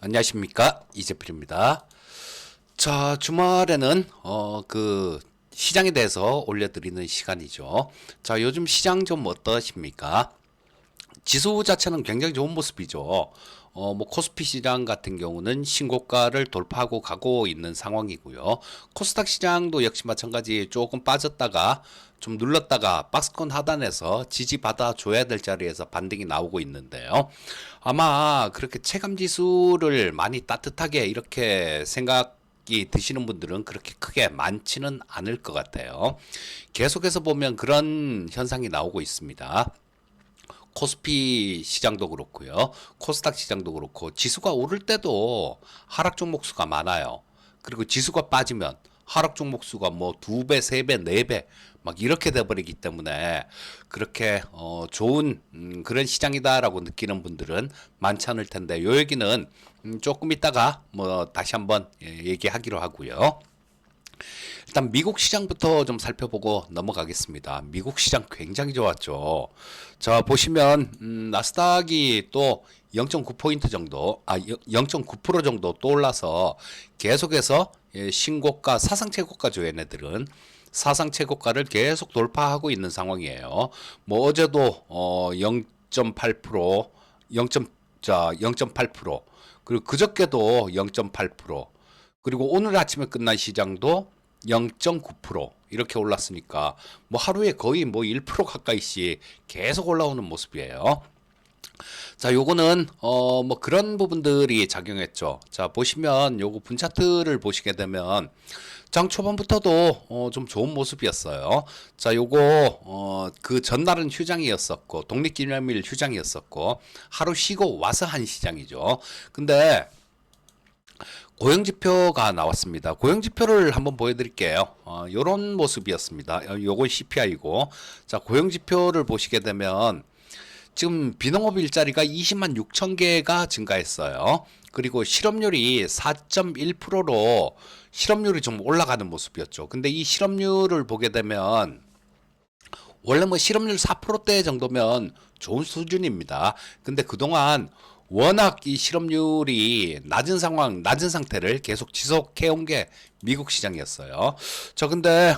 안녕하십니까, 이재필입니다. 자, 주말에는 그 시장에 대해서 올려드리는 시간이죠. 자, 요즘 시장 좀 어떠십니까? 지수 자체는 굉장히 좋은 모습이죠. 뭐 코스피 시장 같은 경우는 신고가를 돌파하고 가고 있는 상황이고요. 코스닥 시장도 역시 마찬가지 조금 빠졌다가 좀 눌렀다가 박스권 하단에서 지지받아 줘야 될 자리에서 반등이 나오고 있는데요. 아마 그렇게 체감 지수를 많이 따뜻하게 이렇게 생각이 드시는 분들은 그렇게 크게 많지는 않을 것 같아요. 계속해서 보면 그런 현상이 나오고 있습니다. 코스피 시장도 그렇고요. 코스닥 시장도 그렇고 지수가 오를 때도 하락 종목 수가 많아요. 그리고 지수가 빠지면 하락 종목 수가 뭐 2배, 3배, 4배 막 이렇게 돼버리기 때문에 그렇게 좋은 그런 시장이다라고 느끼는 분들은 많지 않을 텐데 요 얘기는 조금 있다가 뭐 다시 한번 얘기하기로 하고요. 일단 미국 시장부터 좀 살펴보고 넘어가겠습니다. 미국 시장 굉장히 좋았죠. 자, 보시면 나스닥이 또 0.9포인트 정도, 0.9% 정도 또 올라서 계속해서 신고가, 사상 최고가죠, 얘네들은. 사상 최고가를 계속 돌파하고 있는 상황이에요. 뭐 어제도 0.8%, 0.8%, 그리고 그저께도 0.8%, 그리고 오늘 아침에 끝난 시장도 0.9% 이렇게 올랐으니까 뭐 하루에 거의 뭐 1% 가까이씩 계속 올라오는 모습이에요. 자, 요거는 뭐 그런 부분들이 작용했죠. 자, 보시면 요거 분 차트를 보시게 되면 장 초반부터도 좀 좋은 모습이었어요. 자, 요거 그 전날은 휴장이었었고 독립기념일 휴장이었었고 하루 쉬고 와서 한 시장이죠. 근데 고용지표가 나왔습니다. 고용지표를 한번 보여드릴게요. 요런 모습이었습니다. 요건 CPI고. 자, 고용지표를 보시게 되면 지금 비농업 일자리가 20만 6천 개가 증가했어요. 그리고 실업률이 4.1%로 실업률이 좀 올라가는 모습이었죠. 근데 이 실업률을 보게 되면 원래 뭐 실업률 4%대 정도면 좋은 수준입니다. 근데 그동안 워낙 이 실업률이 낮은 상황, 낮은 상태를 계속 지속해 온 게 미국 시장이었어요. 저 근데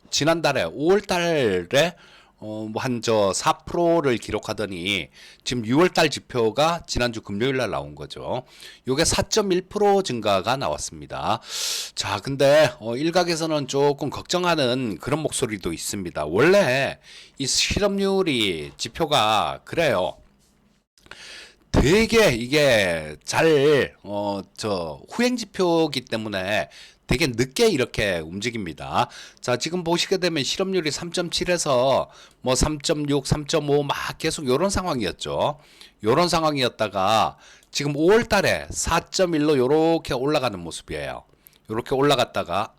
지난달에 5월 달에 뭐 한 저 4%를 기록하더니 지금 6월 달 지표가 지난주 금요일 날 나온 거죠. 요게 4.1% 증가가 나왔습니다. 자, 근데 일각에서는 조금 걱정하는 그런 목소리도 있습니다. 원래 이 실업률이 지표가 그래요. 되게 이게 후행 지표기 때문에 되게 늦게 이렇게 움직입니다. 자, 지금 보시게 되면 실업률이 3.7에서 뭐 3.6, 3.5 막 계속 요런 상황이었죠. 요런 상황이었다가 지금 5월 달에 4.1로 요렇게 올라가는 모습이에요. 요렇게 올라갔다가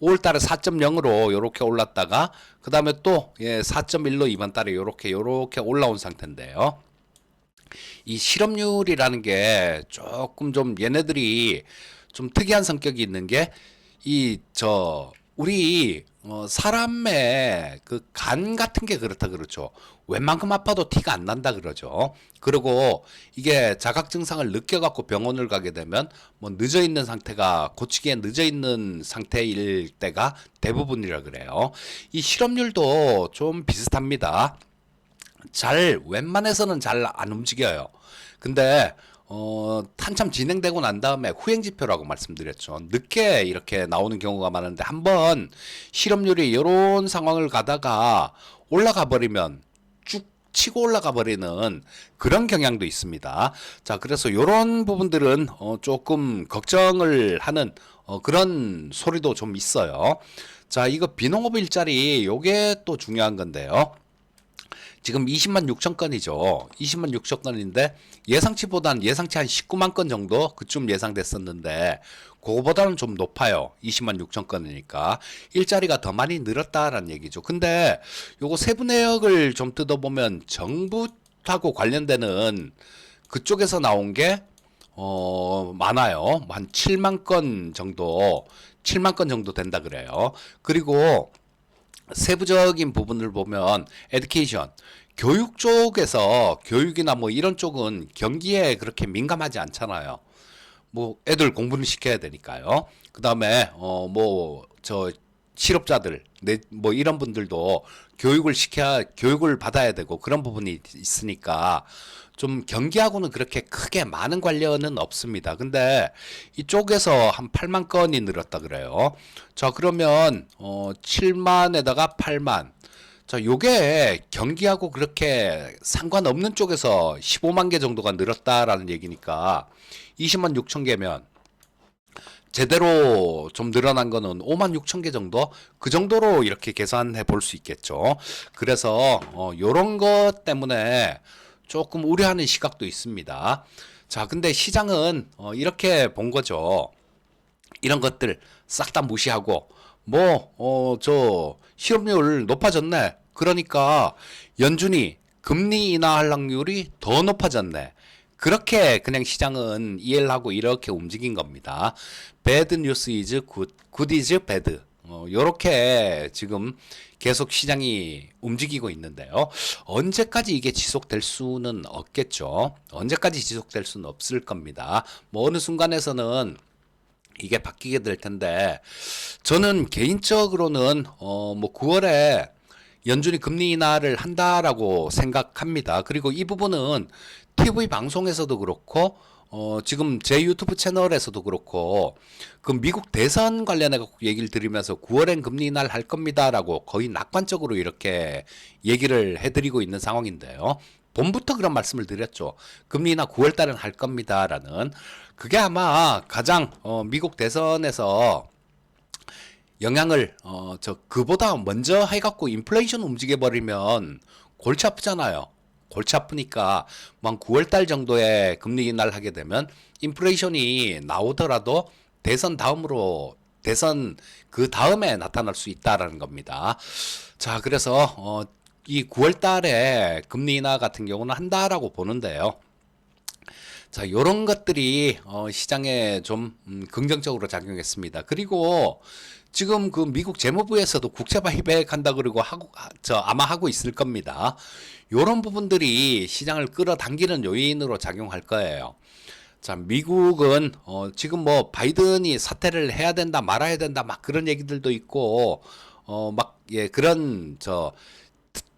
5월 달에 4.0으로 요렇게 올랐다가 그다음에 또 4.1로 이번 달에 요렇게 올라온 상태인데요. 이 실업률이라는 게 조금 좀 얘네들이 좀 특이한 성격이 있는 게 우리 사람의 그 간 같은 게 그렇다 그렇죠. 웬만큼 아파도 티가 안 난다 그러죠. 그리고 이게 자각 증상을 느껴갖고 병원을 가게 되면 뭐 늦어 있는 상태가 고치기에 늦어 있는 상태일 때가 대부분이라 그래요. 이 실업률도 좀 비슷합니다. 웬만해서는 잘 안 움직여요. 근데 한참 진행되고 난 다음에 후행지표라고 말씀드렸죠. 늦게 이렇게 나오는 경우가 많은데 한번 실업률이 이런 상황을 가다가 올라가 버리면 쭉 치고 올라가 버리는 그런 경향도 있습니다. 자, 그래서 이런 부분들은 조금 걱정을 하는 그런 소리도 좀 있어요. 자, 이거 비농업 일자리 요게 또 중요한 건데요. 지금 20만 6천 건이죠. 20만 6천 건인데 예상치 한 19만 건 정도 그쯤 예상됐었는데 그거보다는 좀 높아요. 20만 6천 건이니까 일자리가 더 많이 늘었다라는 얘기죠. 근데 요거 세부 내역을 좀 뜯어보면 정부하고 관련되는 그쪽에서 나온 게 많아요. 한 7만 건 정도, 7만 건 정도 된다 그래요. 그리고 세부적인 부분을 보면 에듀케이션, 교육 쪽에서 교육이나 뭐 이런 쪽은 경기에 그렇게 민감하지 않잖아요. 뭐 애들 공부는 시켜야 되니까요. 그다음에 뭐 저 실업자들 뭐 이런 분들도 교육을 받아야 되고 그런 부분이 있으니까 좀 경기하고는 그렇게 크게 많은 관련은 없습니다. 근데 이쪽에서 한 8만 건이 늘었다 그래요. 자, 그러면 7만에다가 8만. 자, 요게 경기하고 그렇게 상관없는 쪽에서 15만 개 정도가 늘었다라는 얘기니까 20만 6천 개면 제대로 좀 늘어난 거는 5만 6천 개 정도? 그 정도로 이렇게 계산해 볼 수 있겠죠. 그래서 요런 것 때문에 조금 우려하는 시각도 있습니다. 자, 근데 시장은 이렇게 본 거죠. 이런 것들 싹 다 무시하고 저 실업률 높아졌네. 그러니까 연준이 금리 인하할 확률이 더 높아졌네. 그렇게 그냥 시장은 이해를 하고 이렇게 움직인 겁니다. Bad news is good, good is bad. 요렇게 지금 계속 시장이 움직이고 있는데요. 언제까지 이게 지속될 수는 없겠죠. 언제까지 지속될 수는 없을 겁니다. 뭐 어느 순간에서는 이게 바뀌게 될 텐데 저는 개인적으로는 뭐 9월에 연준이 금리 인하를 한다라고 생각합니다. 그리고 이 부분은 TV 방송에서도 그렇고 지금 제 유튜브 채널에서도 그렇고 그 미국 대선 관련해 갖고 얘기를 드리면서 9월엔 금리 인하를 할 겁니다라고 거의 낙관적으로 이렇게 얘기를 해드리고 있는 상황인데요. 봄부터 그런 말씀을 드렸죠. 금리 인하 9월 달엔 할 겁니다라는. 그게 아마 가장 미국 대선에서 영향을 그보다 먼저 해갖고 인플레이션 움직여 버리면 골치 아프잖아요. 골치 아프니까 뭐 한 9월 달 정도에 금리 인하를 하게 되면 인플레이션이 나오더라도 대선 그 다음에 나타날 수 있다라는 겁니다. 자, 그래서 이 9월 달에 금리 인하 같은 경우는 한다라고 보는데요. 자, 요런 것들이 시장에 좀 긍정적으로 작용했습니다. 그리고 지금 그 미국 재무부에서도 국채 발행한다 그러고 아마 하고 있을 겁니다. 요런 부분들이 시장을 끌어당기는 요인으로 작용할 거예요. 자, 미국은 지금 뭐 바이든이 사퇴를 해야 된다 말아야 된다 막 그런 얘기들도 있고 그런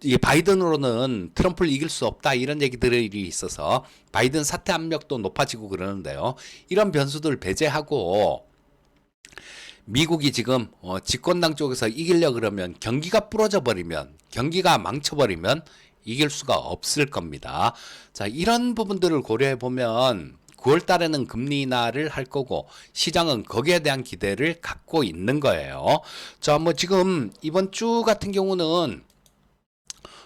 이 바이든으로는 트럼프를 이길 수 없다 이런 얘기들이 있어서 바이든 사퇴 압력도 높아지고 그러는데요. 이런 변수들 배제하고 미국이 지금 집권당 쪽에서 이기려 그러면 경기가 부러져 버리면 경기가 망쳐 버리면 이길 수가 없을 겁니다. 자, 이런 부분들을 고려해 보면 9월 달에는 금리 인하를 할 거고 시장은 거기에 대한 기대를 갖고 있는 거예요. 자, 뭐 지금 이번 주 같은 경우는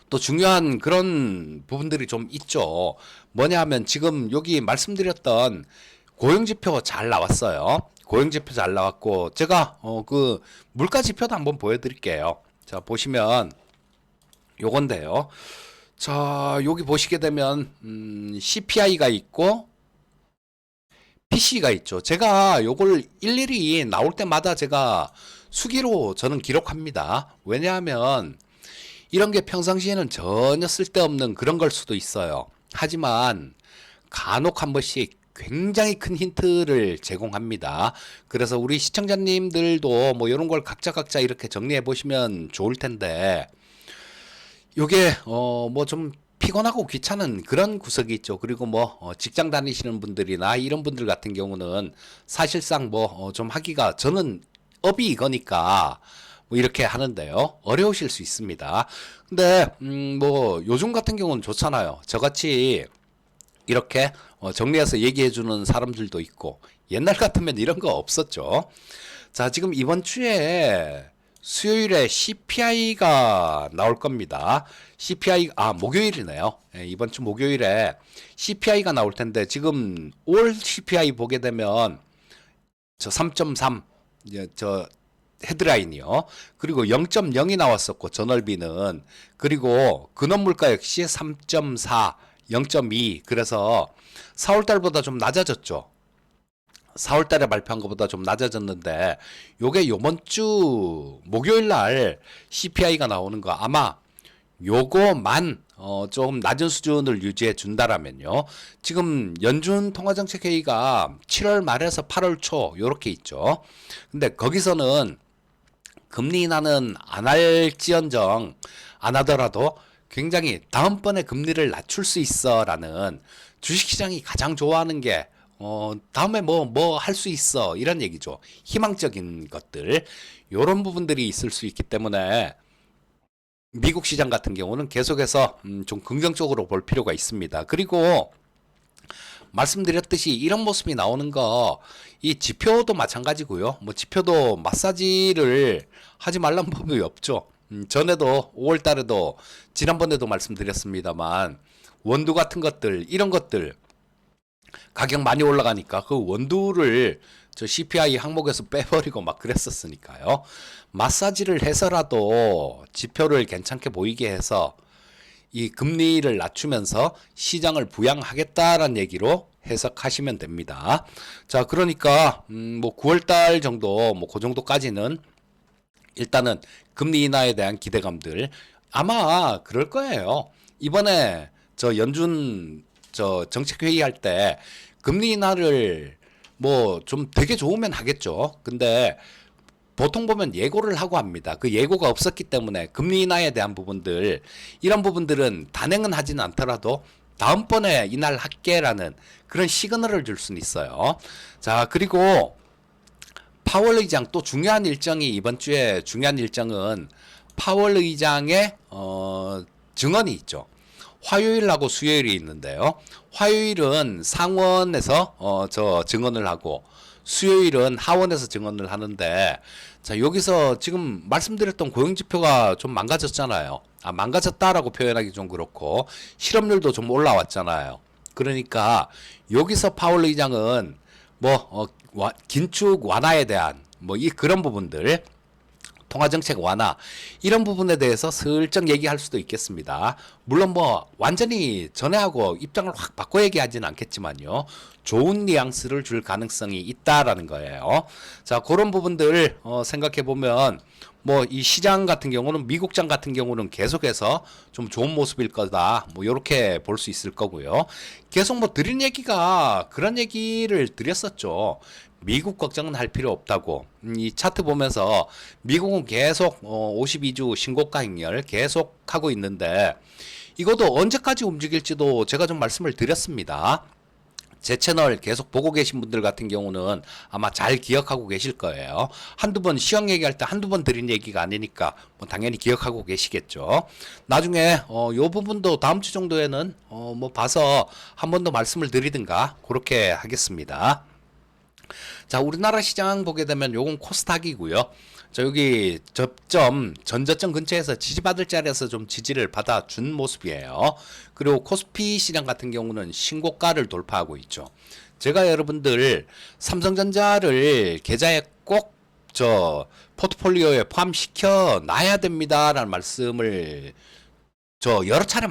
또 중요한 그런 부분들이 좀 있죠. 뭐냐 하면 지금 여기 말씀드렸던 고용지표 잘 나왔어요. 고용지표 잘 나왔고 제가 그 물가지표도 한번 보여드릴게요. 자, 보시면 요건데요. 자, 여기 보시게 되면 CPI가 있고 PC가 있죠. 제가 요걸 일일이 나올 때마다 제가 수기로 저는 기록합니다. 왜냐하면 이런 게 평상시에는 전혀 쓸데없는 그런 걸 수도 있어요. 하지만 간혹 한 번씩 굉장히 큰 힌트를 제공합니다. 그래서 우리 시청자님들도 뭐 이런 걸 각자 이렇게 정리해 보시면 좋을 텐데 요게 뭐 좀 피곤하고 귀찮은 그런 구석이 있죠. 그리고 뭐 직장 다니시는 분들이나 이런 분들 같은 경우는 사실상 뭐 좀 하기가 저는 업이 이거니까 뭐 이렇게 하는데요. 어려우실 수 있습니다. 근데 뭐 요즘 같은 경우는 좋잖아요. 저같이 이렇게 정리해서 얘기해 주는 사람들도 있고 옛날 같으면 이런 거 없었죠. 자, 지금 이번 주에 수요일에 CPI가 나올 겁니다. 목요일이네요. 예, 이번 주 목요일에 CPI가 나올 텐데 지금 올 CPI 보게 되면 저 3.3, 저 헤드라인이요. 그리고 0.0이 나왔었고 전월비는 그리고 근원물가 역시 3.4, 0.2 그래서 4월 달보다 좀 낮아졌죠. 4월 달에 발표한 것보다 좀 낮아졌는데 요게 요번 주 목요일 날 CPI가 나오는 거 아마 요거만 좀 낮은 수준을 유지해 준다라면요. 지금 연준 통화정책회의가 7월 말에서 8월 초 요렇게 있죠. 근데 거기서는 금리 인하는 안 할지언정 안 하더라도 굉장히 다음번에 금리를 낮출 수 있어라는 주식시장이 가장 좋아하는 게 다음에 뭐 할 수 있어 이런 얘기죠. 희망적인 것들 요런 부분들이 있을 수 있기 때문에 미국 시장 같은 경우는 계속해서 좀 긍정적으로 볼 필요가 있습니다. 그리고 말씀드렸듯이 이런 모습이 나오는 거 이 지표도 마찬가지고요. 뭐 지표도 마사지를 하지 말란 법이 없죠. 전에도 5월 달에도 지난번에도 말씀드렸습니다만 원두 같은 것들 이런 것들 가격 많이 올라가니까 그 원두를 저 CPI 항목에서 빼버리고 막 그랬었으니까요. 마사지를 해서라도 지표를 괜찮게 보이게 해서 이 금리를 낮추면서 시장을 부양하겠다라는 얘기로 해석하시면 됩니다. 자, 그러니까 뭐 9월 달 정도 뭐 그 정도까지는 일단은 금리 인하에 대한 기대감들 아마 그럴 거예요. 이번에 저 연준 저 정책 회의할 때 금리 인하를 뭐 좀 되게 좋으면 하겠죠. 근데 보통 보면 예고를 하고 합니다. 그 예고가 없었기 때문에 금리 인하에 대한 부분들 이런 부분들은 단행은 하지는 않더라도 다음번에 인하할게라는 그런 시그널을 줄 수는 있어요. 자, 그리고 파월 의장 또 중요한 일정이 이번 주에 중요한 일정은 파월 의장의 증언이 있죠. 화요일하고 수요일이 있는데요. 화요일은 상원에서 저 증언을 하고 수요일은 하원에서 증언을 하는데 자 여기서 지금 말씀드렸던 고용지표가 좀 망가졌잖아요. 망가졌다라고 표현하기 좀 그렇고 실업률도 좀 올라왔잖아요. 그러니까 여기서 파월 의장은 뭐 긴축 완화에 대한 뭐 이 그런 부분들 통화정책 완화 이런 부분에 대해서 슬쩍 얘기할 수도 있겠습니다. 물론 뭐 완전히 전에하고 입장을 확 바꿔 얘기하지는 않겠지만요. 좋은 뉘앙스를 줄 가능성이 있다라는 거예요. 자, 그런 부분들 생각해 보면 뭐 이 시장 같은 경우는 미국장 같은 경우는 계속해서 좀 좋은 모습일 거다. 뭐 요렇게 볼 수 있을 거고요. 계속 뭐 드린 얘기가 그런 얘기를 드렸었죠. 미국 걱정은 할 필요 없다고. 이 차트 보면서 미국은 계속 52주 신고가 행렬 계속 하고 있는데 이것도 언제까지 움직일지도 제가 좀 말씀을 드렸습니다. 제 채널 계속 보고 계신 분들 같은 경우는 아마 잘 기억하고 계실 거예요. 한두 번 시황 얘기할 때 한두 번 드린 얘기가 아니니까 뭐 당연히 기억하고 계시겠죠. 나중에 요 부분도 다음 주 정도에는 뭐 봐서 한 번 더 말씀을 드리든가 그렇게 하겠습니다. 자, 우리나라 시장 보게 되면 요건 코스닥이고요. 자, 여기 접점, 전저점 근처에서 지지받을 자리에서 좀 지지를 받아준 모습이에요. 그리고 코스피 시장 같은 경우는 신고가를 돌파하고 있죠. 제가 여러분들 삼성전자를 계좌에 꼭 저 포트폴리오에 포함시켜 놔야 됩니다라는 말씀을 저 여러 차례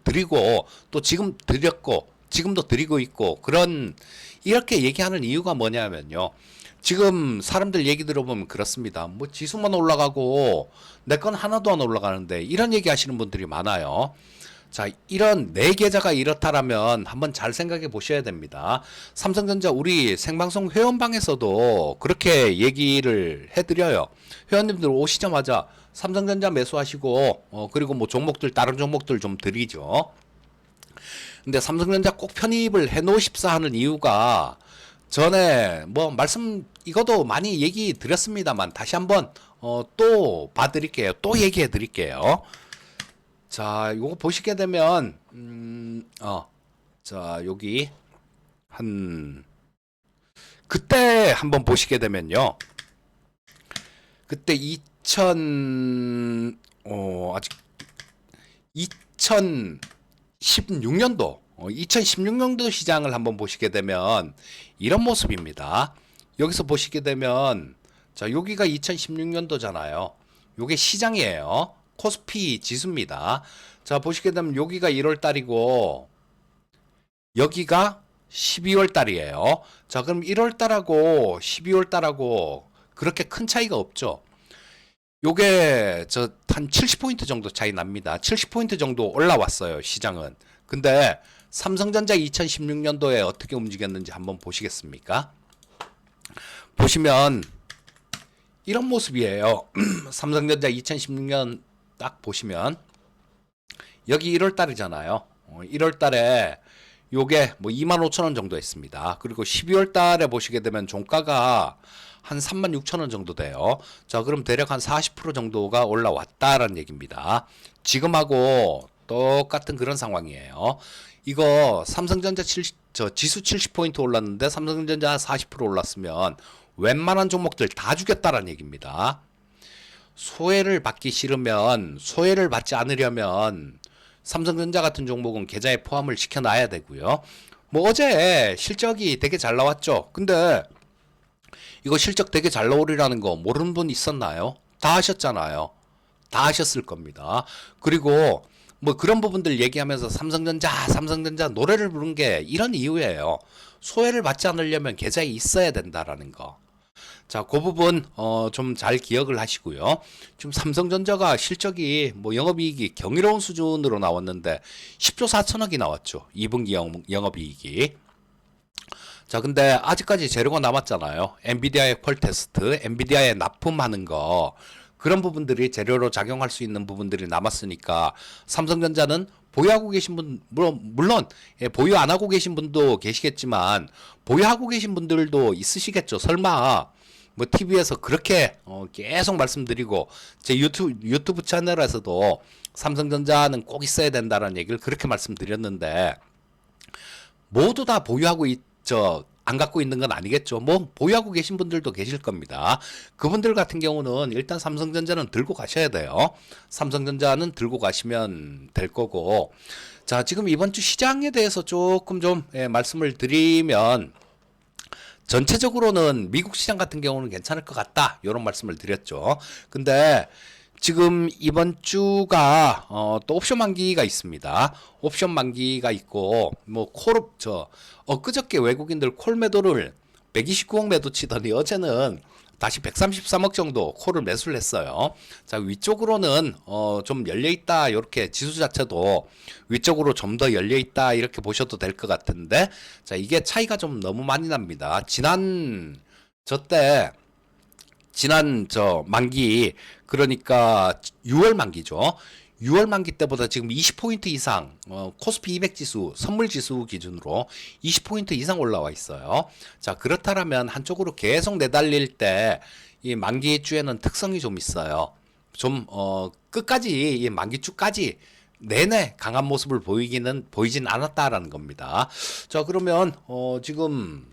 드리고 또 지금 드렸고 지금도 드리고 있고 그런 이렇게 얘기하는 이유가 뭐냐면요. 지금 사람들 얘기 들어보면 그렇습니다. 뭐 지수만 올라가고 내 건 하나도 안 올라가는데 이런 얘기 하시는 분들이 많아요. 자, 이런 내 계좌가 이렇다라면 한번 잘 생각해 보셔야 됩니다. 삼성전자 우리 생방송 회원방에서도 그렇게 얘기를 해드려요. 회원님들 오시자마자 삼성전자 매수하시고 그리고 뭐 종목들 다른 종목들 좀 드리죠. 근데 삼성전자 꼭 편입을 해 놓으십사 하는 이유가 전에 뭐 말씀 이것도 많이 얘기 드렸습니다만 다시 한번 또 봐드릴게요. 또 얘기해 드릴게요. 자, 요거 보시게 되면 자, 여기 한 그때 한번 보시게 되면요. 그때 2000 아직 2016년도 2016년도 시장을 한번 보시게 되면 이런 모습입니다. 여기서 보시게 되면 자, 여기가 2016년도잖아요. 요게 시장이에요. 코스피 지수입니다. 자, 보시게 되면 여기가 1월 달이고 여기가 12월 달이에요. 자, 그럼 1월 달하고 12월 달하고 그렇게 큰 차이가 없죠. 요게 저 한 70포인트 정도 차이 납니다. 70포인트 정도 올라왔어요, 시장은. 근데 삼성전자 2016년도에 어떻게 움직였는지 한번 보시겠습니까? 보시면 이런 모습이에요. 삼성전자 2016년 딱 보시면 여기 1월 달이잖아요. 1월 달에 요게 뭐 25,000원 정도 했습니다. 그리고 12월 달에 보시게 되면 종가가 한 36,000원 정도 돼요. 자, 그럼 대략 한 40% 정도가 올라왔다라는 얘기입니다. 지금하고 똑같은 그런 상황이에요. 이거 삼성전자 지수 70포인트 올랐는데 삼성전자 40% 올랐으면 웬만한 종목들 다 죽였다라는 얘기입니다. 소외를 받기 싫으면, 소외를 받지 않으려면 삼성전자 같은 종목은 계좌에 포함을 시켜놔야 되고요. 뭐 어제 실적이 되게 잘 나왔죠. 근데 이거 실적 되게 잘 나오리라는 거 모르는 분 있었나요? 다 하셨잖아요. 다 하셨을 겁니다. 그리고 뭐 그런 부분들 얘기하면서 삼성전자 노래를 부른 게 이런 이유예요. 소외를 받지 않으려면 계좌에 있어야 된다라는 거. 자, 그 부분 좀 잘 기억을 하시고요. 지금 삼성전자가 실적이 뭐 영업이익이 경이로운 수준으로 나왔는데 10조 4천억이 나왔죠. 2분기 영업이익이. 자, 근데 아직까지 재료가 남았잖아요. 엔비디아의 퀄 테스트, 엔비디아에 납품하는 거, 그런 부분들이 재료로 작용할 수 있는 부분들이 남았으니까 삼성전자는 보유하고 계신 분, 물론 예, 보유 안 하고 계신 분도 계시겠지만 보유하고 계신 분들도 있으시겠죠. 설마 뭐 TV에서 그렇게 계속 말씀드리고 제 유튜브 채널에서도 삼성전자는 꼭 있어야 된다는 얘기를 그렇게 말씀드렸는데 모두 다 보유하고 안 갖고 있는 건 아니겠죠. 뭐 보유하고 계신 분들도 계실 겁니다. 그분들 같은 경우는 일단 삼성전자는 들고 가셔야 돼요. 삼성전자는 들고 가시면 될 거고. 자, 지금 이번 주 시장에 대해서 조금 좀 말씀을 드리면 전체적으로는 미국 시장 같은 경우는 괜찮을 것 같다. 이런 말씀을 드렸죠. 근데 지금 이번 주가 또 옵션 만기가 있습니다. 옵션 만기가 있고 뭐 엊그저께 외국인들 콜 매도를 129억 매도 치더니 어제는 다시 133억 정도 콜을 매수를 했어요. 자, 위쪽으로는 좀 열려 있다. 이렇게 지수 자체도 위쪽으로 좀 더 열려 있다. 이렇게 보셔도 될 것 같은데, 자, 이게 차이가 좀 너무 많이 납니다. 지난 만기, 그러니까 6월 만기죠. 6월 만기 때보다 지금 20포인트 이상 코스피 200 지수, 선물 지수 기준으로 20포인트 이상 올라와 있어요. 자, 그렇다면 한쪽으로 계속 내달릴 때 이 만기 주에는 특성이 좀 있어요. 좀 끝까지 이 만기 주까지 내내 강한 모습을 보이진 않았다라는 겁니다. 자, 그러면 지금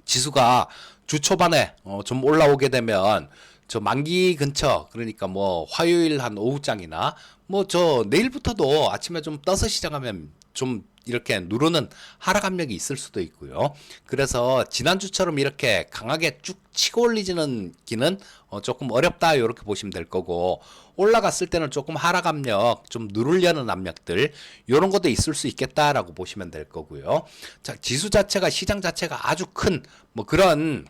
지수가 주 초반에 좀 올라오게 되면 저 만기 근처, 그러니까 뭐 화요일 한 오후장이나 뭐 내일부터도 아침에 좀 떠서 시작하면 좀 이렇게 누르는 하락 압력이 있을 수도 있고요. 그래서 지난주처럼 이렇게 강하게 쭉 치고 올리지는 기는 조금 어렵다, 이렇게 보시면 될 거고, 올라갔을 때는 조금 하락 압력, 좀 누르려는 압력들, 이런 것도 있을 수 있겠다라고 보시면 될 거고요. 자, 지수 자체가, 시장 자체가 아주 큰 뭐 그런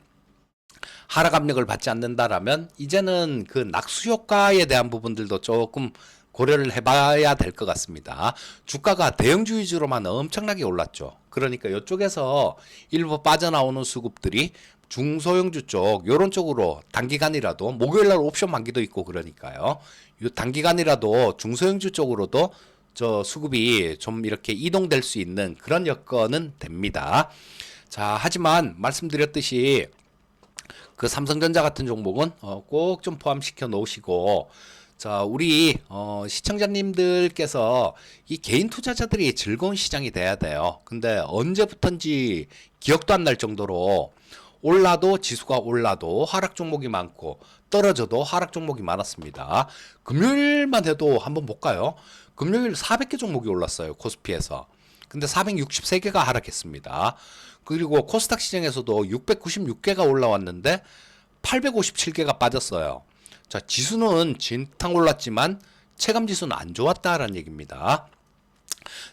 하락 압력을 받지 않는다라면 이제는 그 낙수 효과에 대한 부분들도 조금 고려를 해봐야 될 것 같습니다. 주가가 대형주 위주로만 엄청나게 올랐죠. 그러니까 이쪽에서 일부 빠져나오는 수급들이 중소형주 쪽, 요런 쪽으로 단기간이라도, 목요일날 옵션 만기도 있고 그러니까요. 요 단기간이라도 중소형주 쪽으로도 수급이 좀 이렇게 이동될 수 있는 그런 여건은 됩니다. 자, 하지만 말씀드렸듯이 그 삼성전자 같은 종목은 꼭 좀 포함시켜 놓으시고, 자, 우리 시청자님들께서 이 개인 투자자들이 즐거운 시장이 돼야 돼요. 근데 언제부턴지 기억도 안 날 정도로 지수가 올라도 하락 종목이 많고 떨어져도 하락 종목이 많았습니다. 금요일만 해도 한번 볼까요? 금요일 400개 종목이 올랐어요, 코스피에서. 근데 463개가 하락했습니다. 그리고 코스닥 시장에서도 696개가 올라왔는데 857개가 빠졌어요. 자, 지수는 진탕 올랐지만 체감 지수는 안 좋았다라는 얘기입니다.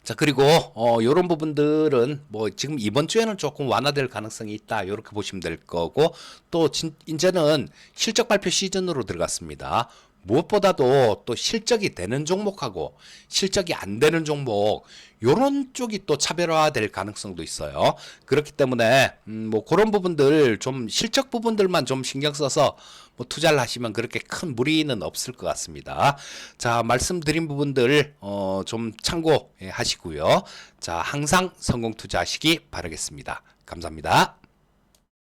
자, 그리고 요런 부분들은 뭐 지금 이번 주에는 조금 완화될 가능성이 있다. 요렇게 보시면 될 거고 또 이제는 실적 발표 시즌으로 들어갔습니다. 무엇보다도 또 실적이 되는 종목하고 실적이 안 되는 종목 요런 쪽이 또 차별화될 가능성도 있어요. 그렇기 때문에 뭐 그런 부분들 좀 실적 부분들만 좀 신경 써서 뭐 투자를 하시면 그렇게 큰 무리는 없을 것 같습니다. 자, 말씀드린 부분들 좀 참고하시고요. 자, 항상 성공 투자하시기 바라겠습니다. 감사합니다.